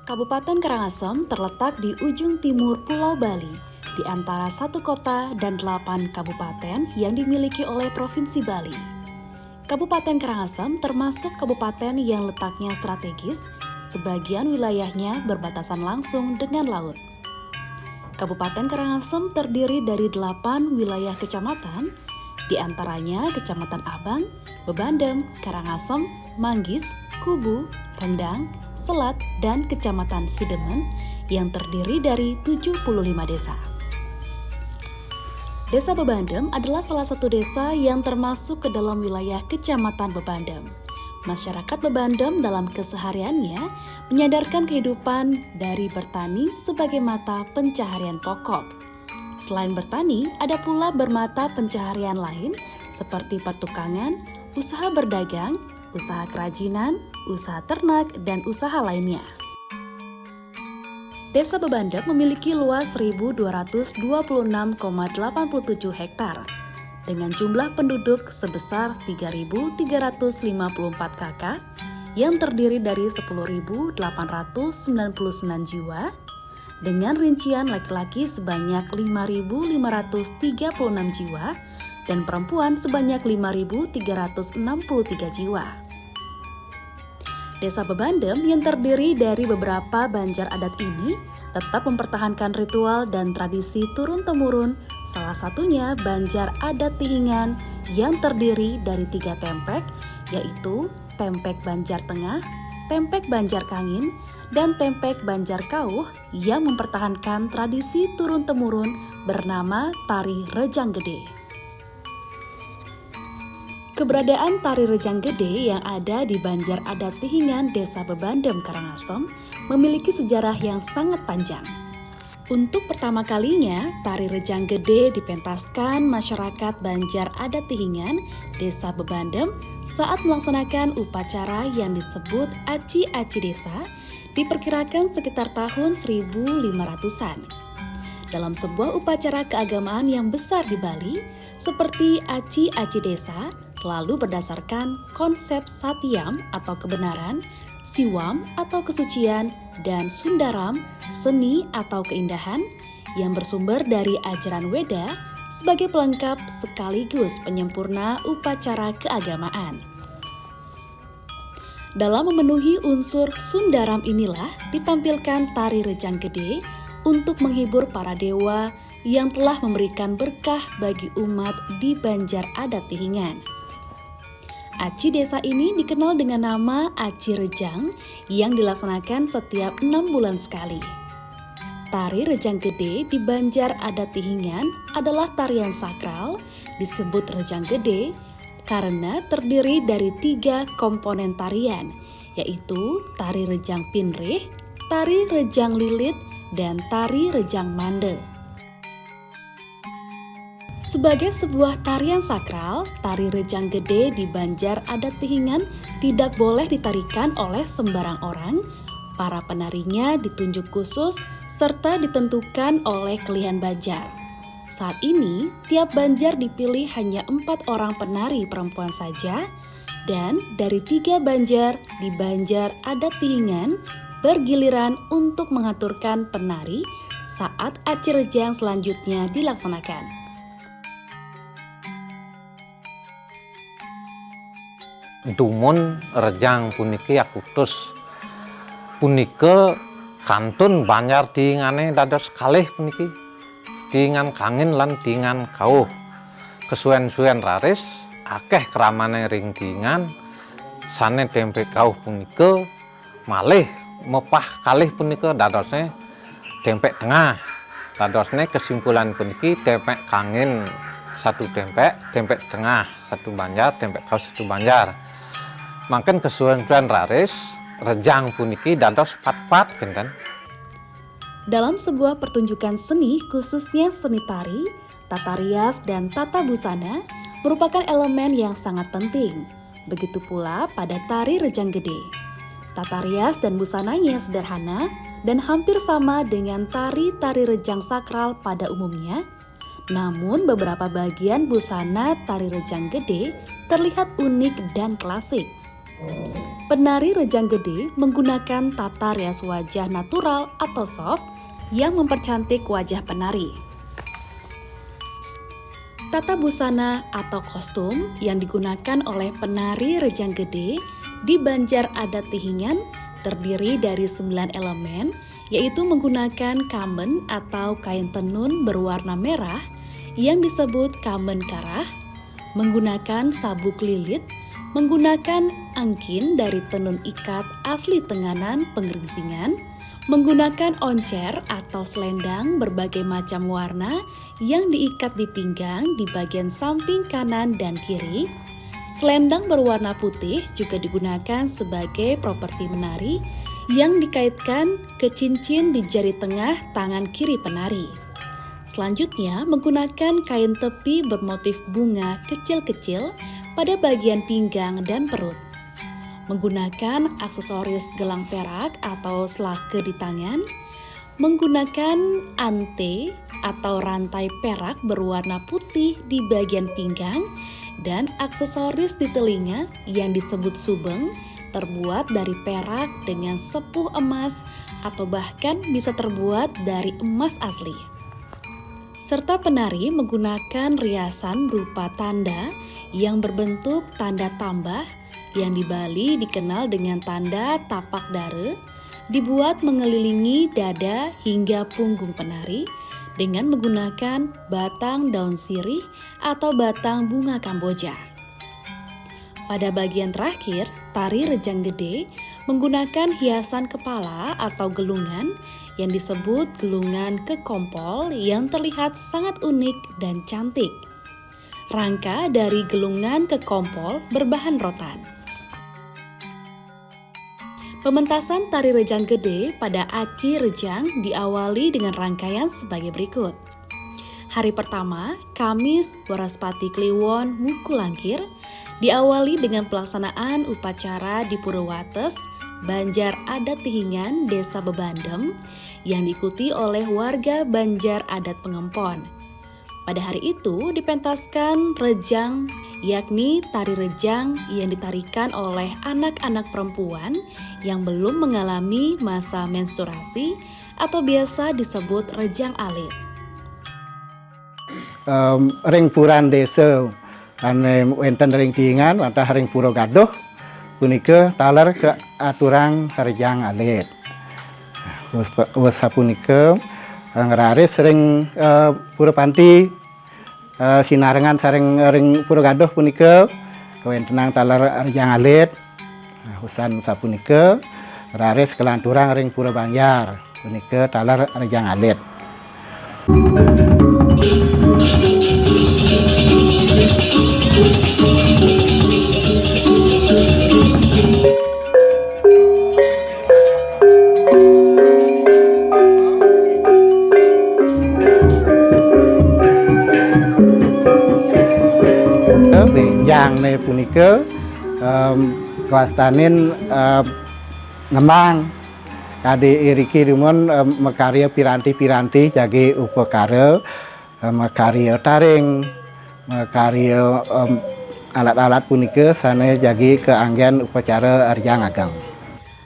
Kabupaten Karangasem terletak di ujung timur Pulau Bali, di antara 1 kota dan 8 kabupaten yang dimiliki oleh Provinsi Bali. Kabupaten Karangasem termasuk kabupaten yang letaknya strategis, sebagian wilayahnya berbatasan langsung dengan laut. Kabupaten Karangasem terdiri dari 8 wilayah kecamatan, di antaranya Kecamatan Abang, Bebandem, Karangasem, Manggis, Kubu, Rendang, Selat, dan Kecamatan Sidemen yang terdiri dari 75 desa. Desa Bebandem adalah salah satu desa yang termasuk ke dalam wilayah Kecamatan Bebandem. Masyarakat Bebandem dalam kesehariannya menyadarkan kehidupan dari bertani sebagai mata pencaharian pokok. Selain bertani, ada pula bermata pencaharian lain seperti pertukangan, usaha berdagang, usaha kerajinan, usaha ternak, dan usaha lainnya. Desa Bebandem memiliki luas 1.226,87 hektar dengan jumlah penduduk sebesar 3.354 kakak yang terdiri dari 10.899 jiwa dengan rincian laki-laki sebanyak 5.536 jiwa dan perempuan sebanyak 5.363 jiwa. Desa Bebandem yang terdiri dari beberapa banjar adat ini tetap mempertahankan ritual dan tradisi turun-temurun, salah satunya banjar adat Tihingan yang terdiri dari 3 tempek, yaitu tempek Banjar Tengah, tempek Banjar Kangin, dan tempek Banjar Kauh yang mempertahankan tradisi turun-temurun bernama Tari Rejang Gede. Keberadaan Tari Rejang Gede yang ada di Banjar Adat Tihingan, Desa Bebandem, Karangasem memiliki sejarah yang sangat panjang. Untuk pertama kalinya, Tari Rejang Gede dipentaskan masyarakat Banjar Adat Tihingan, Desa Bebandem saat melaksanakan upacara yang disebut Aci-Aci Desa, diperkirakan sekitar tahun 1500-an. Dalam sebuah upacara keagamaan yang besar di Bali, seperti Aci-Aci Desa, selalu berdasarkan konsep Satyam atau kebenaran, Siwam atau kesucian, dan Sundaram, seni atau keindahan, yang bersumber dari ajaran Weda sebagai pelengkap sekaligus penyempurna upacara keagamaan. Dalam memenuhi unsur Sundaram inilah ditampilkan Tari Rejang Gede untuk menghibur para dewa yang telah memberikan berkah bagi umat di Banjar Adat Tihingan. Aci desa ini dikenal dengan nama Aci Rejang yang dilaksanakan setiap 6 bulan sekali. Tari Rejang Gede di Banjar Adat Tihingan adalah tarian sakral, disebut Rejang Gede karena terdiri dari 3 komponen tarian, yaitu Tari Rejang Pinrih, Tari Rejang Lilit, dan Tari Rejang Mande. Sebagai sebuah tarian sakral, Tari Rejang Gede di Banjar Adat Tihingan tidak boleh ditarikan oleh sembarang orang. Para penarinya ditunjuk khusus serta ditentukan oleh Kelihan Banjar. Saat ini, tiap banjar dipilih hanya 4 orang penari perempuan saja, dan dari 3 banjar di Banjar Adat Tihingan bergiliran untuk mengaturkan penari saat Aci Rejang selanjutnya dilaksanakan. Dumun Rejang puniki akutus punika kantun Banjar Tihingane dados kalih puniki Tihingan Kangin lan Tihingan Kauh. Kesuwen-suwen raris akeh kramane ring Tihingan sane tempek Kauh punika malih mepah kalih punika dadosne tempek tengah. Dadosne kesimpulan puniki tempek Kangin 1 tempek, tempek tengah 1 banjar, tempek Kauh 1 banjar. Mangken kesuwen-suwen raris rejang puniki dados pat-pat kinten. Dalam sebuah pertunjukan seni, khususnya seni tari, tata rias, dan tata busana merupakan elemen yang sangat penting. Begitu pula pada Tari Rejang Gede. Tata rias dan busananya sederhana dan hampir sama dengan tari-tari rejang sakral pada umumnya. Namun beberapa bagian busana Tari Rejang Gede terlihat unik dan klasik. Penari Rejang Gede menggunakan tata rias wajah natural atau soft yang mempercantik wajah penari. Tata busana atau kostum yang digunakan oleh penari Rejang Gede di Banjar Adat Tihingan terdiri dari 9 elemen, yaitu menggunakan kamen atau kain tenun berwarna merah yang disebut kamen karah, menggunakan sabuk lilit, menggunakan angkin dari tenun ikat asli Tenganan Pengeringsingan, menggunakan oncer atau selendang berbagai macam warna yang diikat di pinggang di bagian samping kanan dan kiri. Selendang berwarna putih juga digunakan sebagai properti menari yang dikaitkan ke cincin di jari tengah tangan kiri penari. Selanjutnya, menggunakan kain tepi bermotif bunga kecil-kecil pada bagian pinggang dan perut. Menggunakan aksesoris gelang perak atau selake di tangan. Menggunakan ante atau rantai perak berwarna putih di bagian pinggang dan aksesoris di telinga yang disebut subeng terbuat dari perak dengan sepuh emas atau bahkan bisa terbuat dari emas asli. Serta penari menggunakan riasan berupa tanda yang berbentuk tanda tambah yang di Bali dikenal dengan tanda tapak dare, dibuat mengelilingi dada hingga punggung penari dengan menggunakan batang daun sirih atau batang bunga Kamboja. Pada bagian terakhir, tari Rejang Gede menggunakan hiasan kepala atau gelungan yang disebut gelungan kekompol yang terlihat sangat unik dan cantik. Rangka dari gelungan kekompol berbahan rotan. Pementasan tari Rejang Gede pada Aci Rejang diawali dengan rangkaian sebagai berikut. Hari pertama, Kamis Waraspati Kliwon Wuku Langkir, diawali dengan pelaksanaan upacara di Purwates, Banjar Adat Tihingan, Desa Bebandem, yang diikuti oleh warga Banjar Adat Pengempon. Pada hari itu dipentaskan rejang, yakni tari rejang yang ditarikan oleh anak-anak perempuan yang belum mengalami masa menstruasi atau biasa disebut rejang alit. Ring puran desa ane wonten ring Tihingan wonten ring Pura Gaduh punika taler ke aturang rejang alit. Wes sapunika ngeraris ring Pura Panti sinarengan saring ring Pura Gaduh punika kawontenan taler rejang alit. Usan sapunika ngeraris kelanturang ring Pura Banjar punika taler rejang alit. Benjang ne punika kawastanin ngembang kade iriki dumun makarya piranti-piranti jagi upakara makarya taring makarya alat-alat punika sana jagi keanggen upacara Rejang Ageng.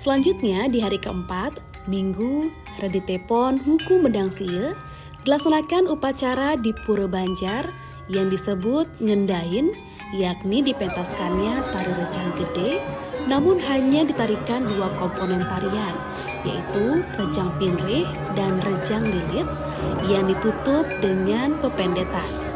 Selanjutnya di hari keempat, Minggu Reditepon Huku Medang Sie, dilaksanakan upacara di Pura Banjar yang disebut ngendain, yakni dipentaskannya tari Rejang Gede, namun hanya ditarikan dua komponen tarian, yaitu Rejang Pinrih dan Rejang Lilit yang ditutup dengan pependetan.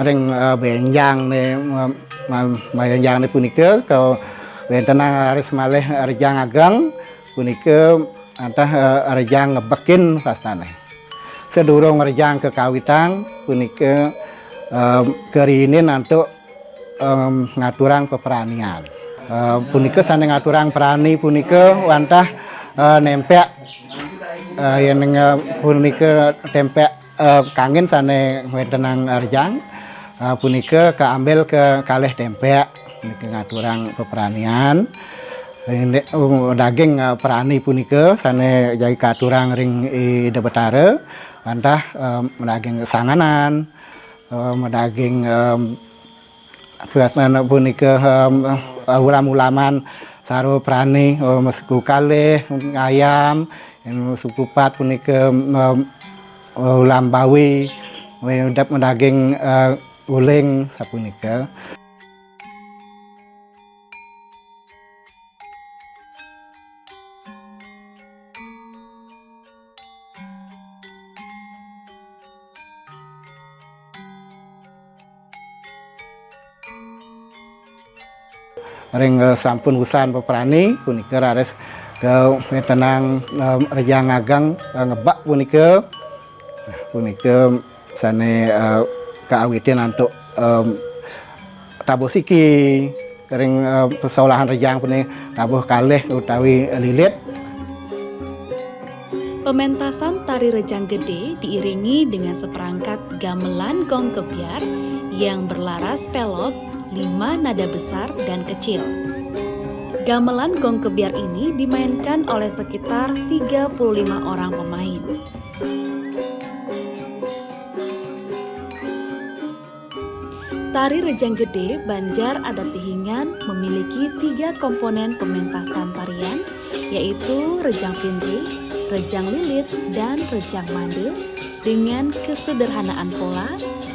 Ring benjang ne benjang ne punika kau wonten aris malih Rejang Ageng punika antah rejang ngebekin pastane. Sedurung rejang ke kawitang punika kerinin untuk ngaturang peperanian. Punika sane ngaturang perani punika wantah nempek yang punika tempek kangen sane wetenang rejang punika keambil ke kalih tempek punika ngaturang peperanian. Daging perani punika sane jai katurang ring Ida Betara wantah daging sanganan daging biasanya punika ulam-ulaman saru perani suku kalih ayam suku pat punika ulam bawi daging uling sapunika. Ring sampun usan peperani punika rares ke wetenang rejang agang ngebak punika sane kaawitin untuk tabuh siki ring pesolahan rejang punika tabuh kalih utawi lilit. Pementasan tari rejang gede diiringi dengan seperangkat gamelan gong kebyar yang berlaras pelok 5 nada besar dan kecil. Gamelan gong kebyar ini dimainkan oleh sekitar 35 orang pemain. Tari rejang gede Banjar Adat Tihingan memiliki 3 komponen pementasan tarian, yaitu rejang pinri, rejang lilit, dan rejang mande dengan kesederhanaan pola,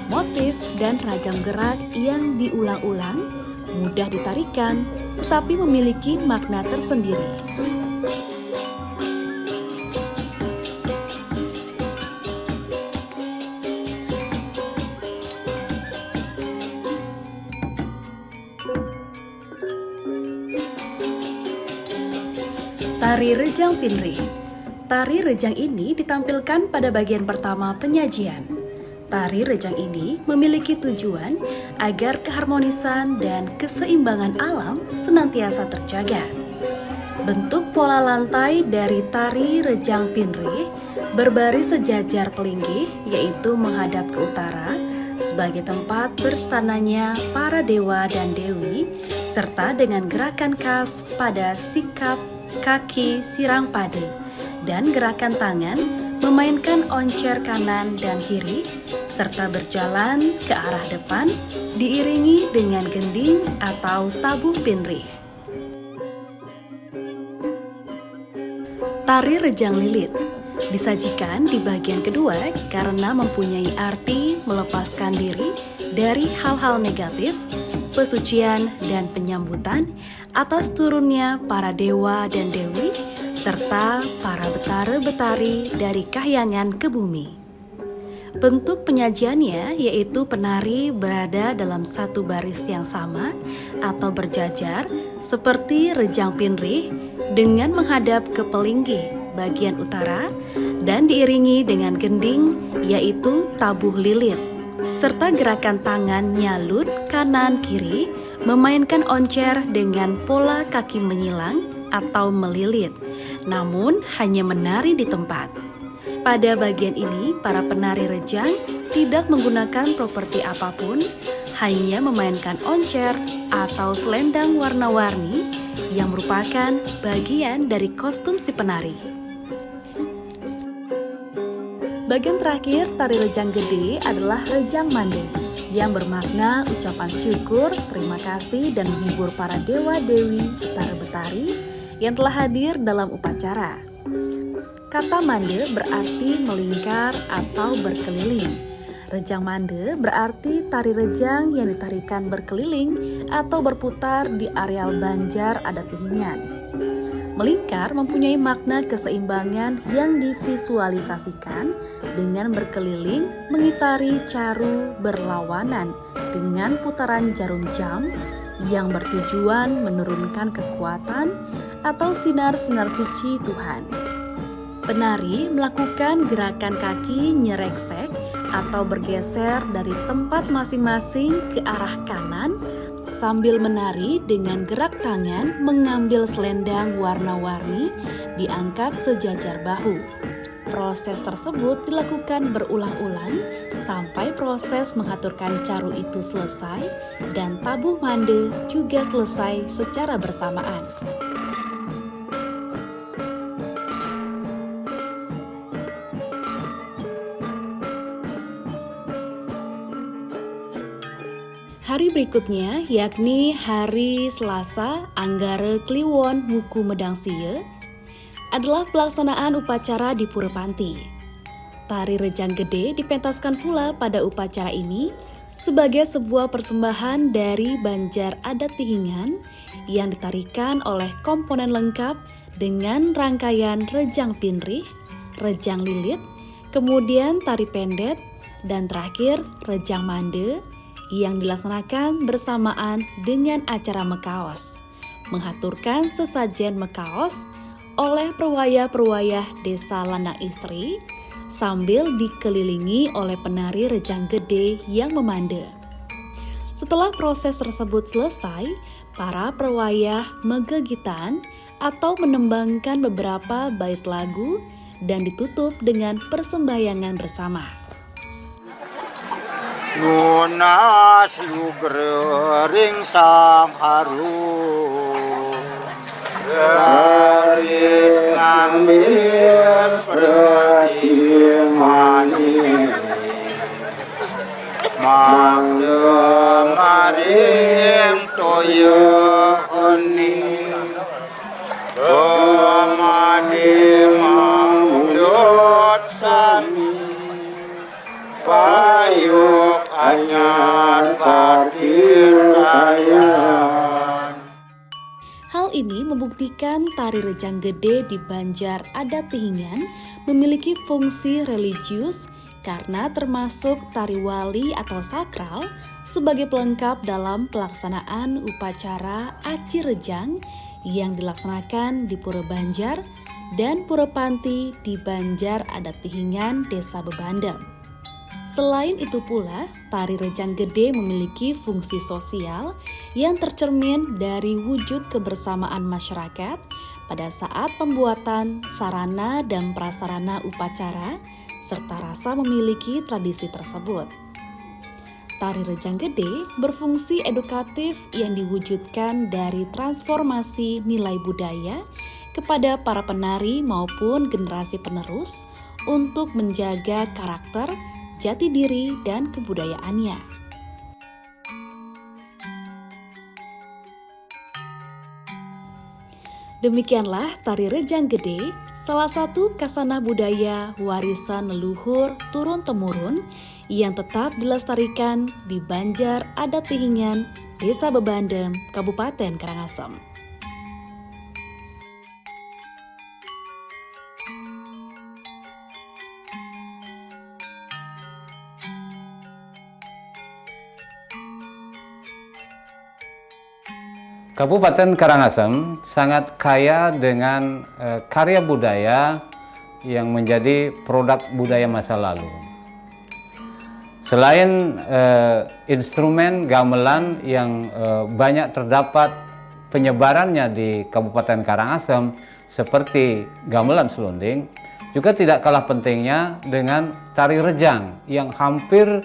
motif, dan ragam gerak yang diulang-ulang, mudah ditarikan, tetapi memiliki makna tersendiri. Tari Rejang Pinri. Tari rejang ini ditampilkan pada bagian pertama penyajian. Tari rejang ini memiliki tujuan agar keharmonisan dan keseimbangan alam senantiasa terjaga. Bentuk pola lantai dari tari rejang pinri berbaris sejajar pelinggih, yaitu menghadap ke utara sebagai tempat berstananya para dewa dan dewi, serta dengan gerakan khas pada sikap kaki sirang pade dan gerakan tangan memainkan oncer kanan dan kiri, serta berjalan ke arah depan diiringi dengan gending atau tabuh pinrih. Tari rejang lilit disajikan di bagian kedua karena mempunyai arti melepaskan diri dari hal-hal negatif, pesucian dan penyambutan atas turunnya para dewa dan dewi serta para betara-betari dari kahyangan ke bumi. Bentuk penyajiannya yaitu penari berada dalam satu baris yang sama atau berjajar seperti rejang pinrih dengan menghadap ke pelinggih bagian utara dan diiringi dengan gending yaitu tabuh lilit, serta gerakan tangan nyalut kanan kiri memainkan oncer dengan pola kaki menyilang atau melilit, namun hanya menari di tempat. Pada bagian ini, para penari rejang tidak menggunakan properti apapun, hanya memainkan oncer atau selendang warna-warni yang merupakan bagian dari kostum si penari. Bagian terakhir tari rejang gede adalah rejang mande, yang bermakna ucapan syukur, terima kasih, dan menghibur para dewa-dewi, betara-betari yang telah hadir dalam upacara. Kata mande berarti melingkar atau berkeliling. Rejang mande berarti tari rejang yang ditarikan berkeliling atau berputar di areal Banjar Adat Tihingan. Melingkar mempunyai makna keseimbangan yang divisualisasikan dengan berkeliling mengitari caru berlawanan dengan putaran jarum jam yang bertujuan menurunkan kekuatan atau sinar-sinar suci Tuhan. Penari melakukan gerakan kaki nyereksek atau bergeser dari tempat masing-masing ke arah kanan sambil menari dengan gerak tangan mengambil selendang warna-warni diangkat sejajar bahu. Proses tersebut dilakukan berulang-ulang sampai proses mengaturkan caru itu selesai dan tabuh mande juga selesai secara bersamaan. Hari berikutnya yakni hari Selasa Anggara Kliwon Wuku Medang Siye adalah pelaksanaan upacara di Pura Panti. Tari Rejang Gede dipentaskan pula pada upacara ini sebagai sebuah persembahan dari Banjar Adat Tihingan yang ditarikan oleh komponen lengkap dengan rangkaian Rejang Pinrih, Rejang Lilit, kemudian tari pendet, dan terakhir Rejang Mande yang dilaksanakan bersamaan dengan acara mekaos, menghaturkan sesajen mekaos oleh perwaya-perwaya desa Lanang Istri sambil dikelilingi oleh penari Rejang Gede yang memande. Setelah proses tersebut selesai, para perwaya megegitan atau menembangkan beberapa bait lagu dan ditutup dengan persembahyangan bersama. Lunas lugering sang haru dari ngambil perhimani maring toyo oni omani mamudot sami payuk anyar parkir layan. Hal ini membuktikan tari Rejang Gede di Banjar Adat Tihingan memiliki fungsi religius karena termasuk tari wali atau sakral sebagai pelengkap dalam pelaksanaan upacara Aci Rejang yang dilaksanakan di Pura Banjar dan Pura Panti di Banjar Adat Tihingan, Desa Bebandem. Selain itu pula, tari Rejang Gede memiliki fungsi sosial yang tercermin dari wujud kebersamaan masyarakat pada saat pembuatan sarana dan prasarana upacara, serta rasa memiliki tradisi tersebut. Tari Rejang Gede berfungsi edukatif yang diwujudkan dari transformasi nilai budaya kepada para penari maupun generasi penerus untuk menjaga karakter, jati diri, dan kebudayaannya. Demikianlah tari Rejang Gede, salah satu kasana budaya warisan leluhur turun-temurun yang tetap dilestarikan di Banjar Adat Tihingan, Desa Bebandem, Kabupaten Karangasem. Kabupaten Karangasem sangat kaya dengan karya budaya yang menjadi produk budaya masa lalu. Selain instrumen gamelan yang banyak terdapat penyebarannya di Kabupaten Karangasem seperti gamelan selonding, juga tidak kalah pentingnya dengan tari rejang yang hampir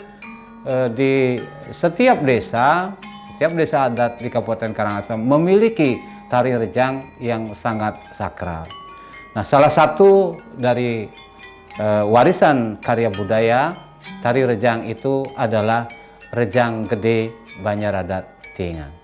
di setiap desa adat di Kabupaten Karangasem memiliki tari rejang yang sangat sakral. Nah, salah satu dari warisan karya budaya tari rejang itu adalah Rejang Gede Banjar Adat Tihingan.